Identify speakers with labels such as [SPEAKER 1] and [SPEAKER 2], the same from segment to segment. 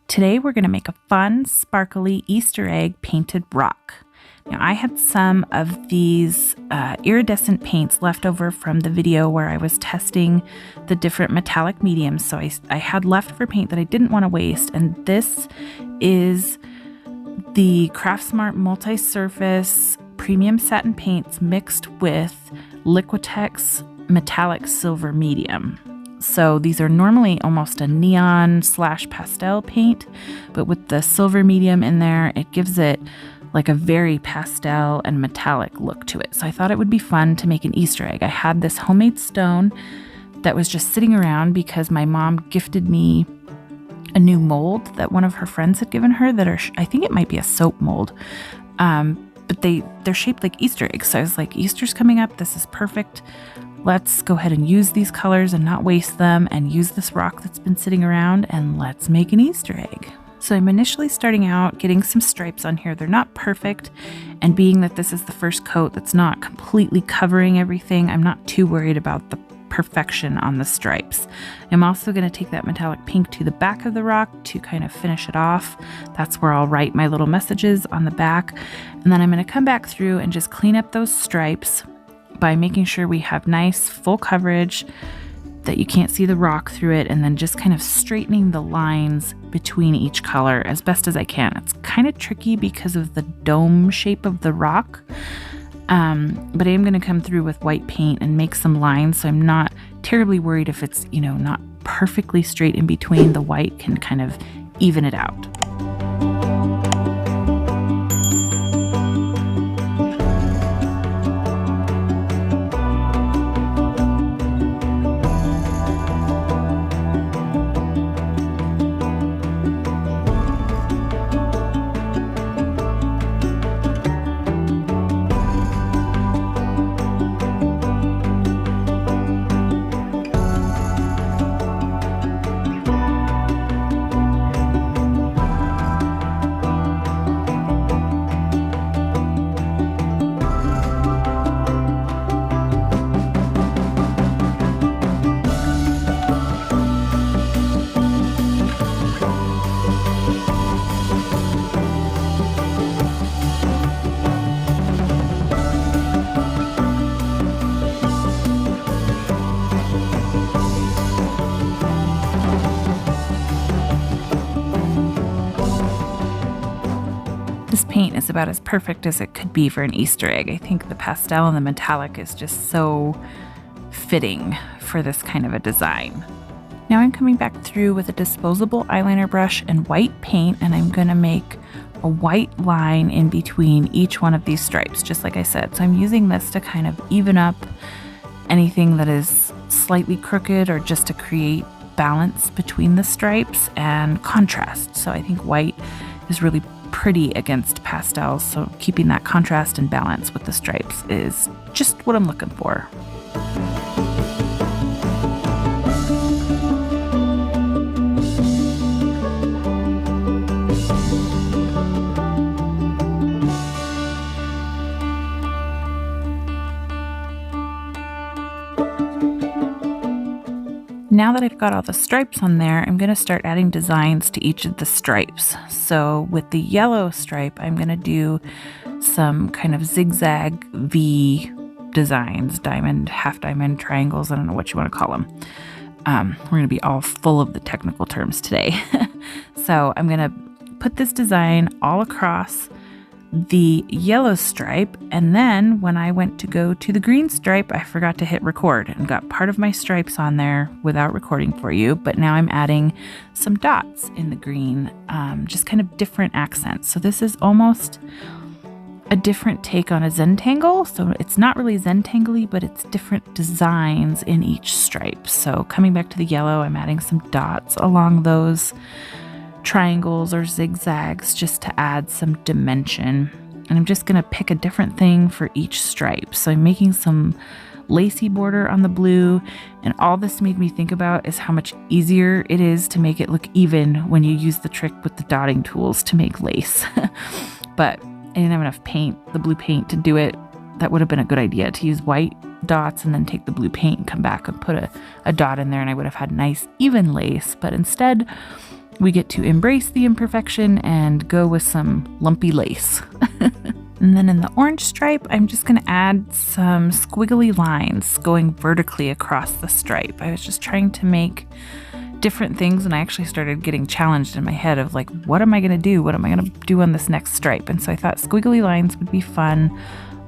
[SPEAKER 1] Today we're going to make a fun, sparkly Easter egg painted rock. Now I had some of these iridescent paints left over from the video where I was testing the different metallic mediums, so I had leftover paint that I didn't want to waste, and this is the Craftsmart multi-surface premium satin paints mixed with Liquitex metallic silver medium. So these are normally almost a neon / pastel paint, but with the silver medium in there, it gives it like a very pastel and metallic look to it. So I thought it would be fun to make an Easter egg. I had this homemade stone that was just sitting around because my mom gifted me a new mold that one of her friends had given her that are, I think it might be a soap mold. But they're shaped like Easter eggs. So I was like, Easter's coming up. This is perfect. Let's go ahead and use these colors and not waste them and use this rock that's been sitting around, and let's make an Easter egg. So I'm initially starting out getting some stripes on here. They're not perfect, and being that this is the first coat that's not completely covering everything, I'm not too worried about the perfection on the stripes. I'm also going to take that metallic pink to the back of the rock to kind of finish it off. That's where I'll write my little messages on the back, and then I'm going to come back through and just clean up those stripes by making sure we have nice full coverage, that you can't see the rock through it, and then just kind of straightening the lines between each color as best as I can. It's kind of tricky because of the dome shape of the rock, but I am going to come through with white paint and make some lines, so I'm not terribly worried if it's, not perfectly straight in between. The white can kind of even it out. This paint is about as perfect as it could be for an Easter egg. I think the pastel and the metallic is just so fitting for this kind of a design. Now I'm coming back through with a disposable eyeliner brush and white paint, and I'm going to make a white line in between each one of these stripes, just like I said. So I'm using this to kind of even up anything that is slightly crooked, or just to create balance between the stripes and contrast. So I think white is really pretty against pastels, so keeping that contrast and balance with the stripes is just what I'm looking for. Now that I've got all the stripes on there, I'm going to start adding designs to each of the stripes. So with the yellow stripe, I'm going to do some kind of zigzag V designs, diamond, half diamond, triangles, I don't know what you want to call them. We're going to be all full of the technical terms today. So I'm going to put this design all across the yellow stripe, and then when I went to go to the green stripe, I forgot to hit record and got part of my stripes on there without recording for you. But now I'm adding some dots in the green, just kind of different accents. So this is almost a different take on a Zentangle. So it's not really Zentangle-y, but it's different designs in each stripe. So coming back to the yellow, I'm adding some dots along those triangles or zigzags just to add some dimension. And I'm just going to pick a different thing for each stripe. So I'm making some lacy border on the blue, and all this made me think about is how much easier it is to make it look even when you use the trick with the dotting tools to make lace. But I didn't have enough paint, the blue paint, to do it. That would have been a good idea, to use white dots and then take the blue paint and come back and put a dot in there, and I would have had nice even lace. But instead we get to embrace the imperfection and go with some lumpy lace. And then in the orange stripe, I'm just going to add some squiggly lines going vertically across the stripe. I was just trying to make different things, and I actually started getting challenged in my head of like, what am I going to do? What am I going to do on this next stripe? And so I thought squiggly lines would be fun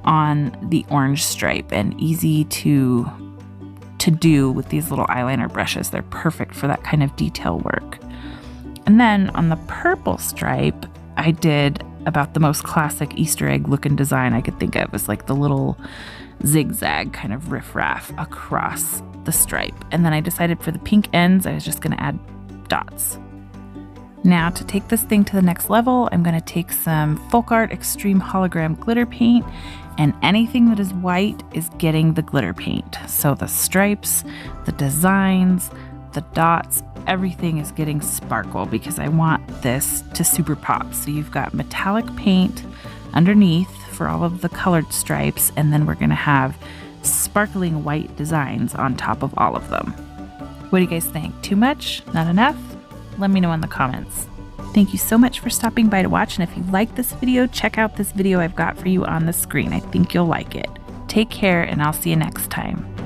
[SPEAKER 1] on the orange stripe and easy to do with these little eyeliner brushes. They're perfect for that kind of detail work. And then on the purple stripe, I did about the most classic Easter egg looking design I could think of. It was like the little zigzag kind of riffraff across the stripe. And then I decided for the pink ends, I was just going to add dots. Now to take this thing to the next level, I'm going to take some Folk Art Extreme Hologram glitter paint, and anything that is white is getting the glitter paint. So the stripes, the designs, the dots, everything is getting sparkle because I want this to super pop. So you've got metallic paint underneath for all of the colored stripes, and then we're going to have sparkling white designs on top of all of them. What do you guys think? Too much? Not enough? Let me know in the comments. Thank you so much for stopping by to watch, and if you like this video, check out this video I've got for you on the screen. I think you'll like it. Take care, and I'll see you next time.